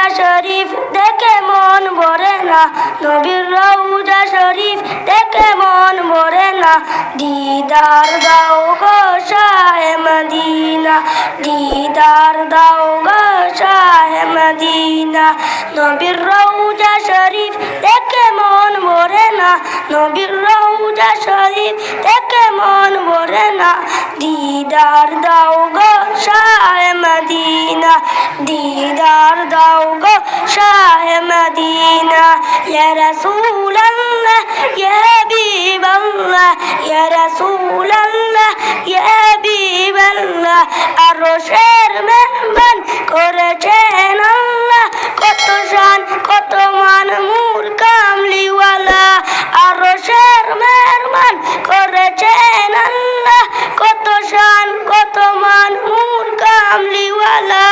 রওজা শরীফ দেখে মন ভরে না, নবীর রওজা শরীফ দেখে মন ভরে না। দিদার দাও গো শাহে মদিনা, দিদার দাও গো শাহে মদিনা। নবীর রওজা শরীফ দেখে মন ভরে না, নবীর রওজা শরীফ দেখে মন ভরে না। দিদার দাও গো শাহে মদিনা, দিদার দাও গো শাহে মদিনা। ইয়া রাসূলুল্লাহ ইয়া হাবিবাল্লাহ, ইয়া রাসূলুল্লাহ ইয়া হাবিবাল্লাহ। আরশের মেহমান করেছেন আল্লাহ, কত শান কত মান নূর কামলিওয়ালা। আরশের মেহমান করেছেন আল্লাহ, কত শান কত মান নূর কামলিওয়ালা।